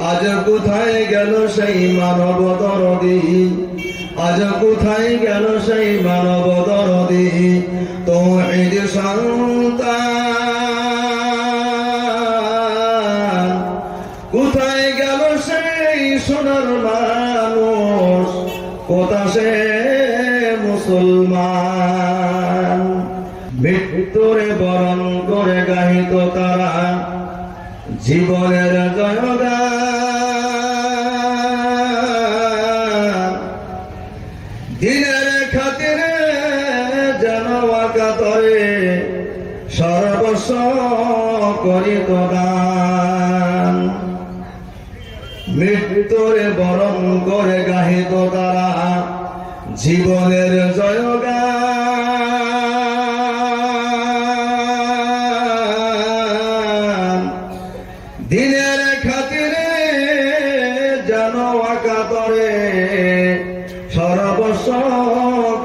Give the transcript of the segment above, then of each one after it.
আজ কোথায় গেল সেই মানব দরদি, আজ কোথায় গেল সেই মানব দরদি, তাওহীদ সন্তান। কোথায় গেল সেই সোনার মানুষ, কোথা সে মুসলমান। মৃত্যুরে বরণ করে গাহিত তারা জীবনের জয়গান। দিনের খাতিরে যেন অকাতরে সর্বস্ব করিত দান। মৃত্যুরে বরণ করে গাহিত তারা জীবনের জয়গান। দিনের খাতিরে যেন অকাতরে সর্বস্ব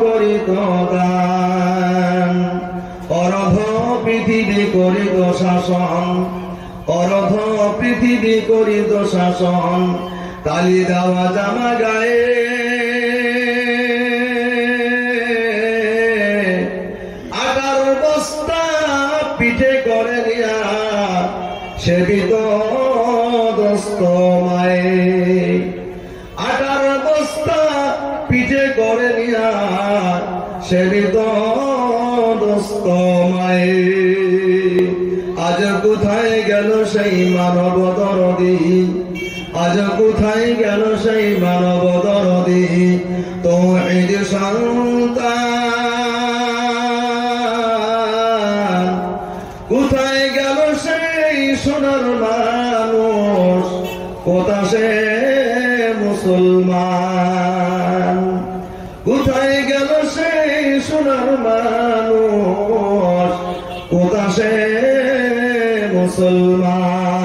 করিত দান। অর্ধ পৃথিবী করিত শাসন, অর্ধ পৃথিবী করিত শাসন, তালি দেওয়া জামা গায়ে আটার বস্তা পিঠে করে নিয়া সেবিত দোস্ত মায়ে। আটার বস্তা পিঠে করে নিয়া সেবিত দোস্ত মায়ে। আজ কোথায় গেল সেই মানব দরদি, আজ কোথায় গেল সেই মানব দরদি, তাওহীদ সন্তান। কোথায় গেল সেই সোনার মানুষ, কোথা সে মুসলমান। কোথায় গেল সেই সোনার মানুষ, কোথা সে মুসলমান।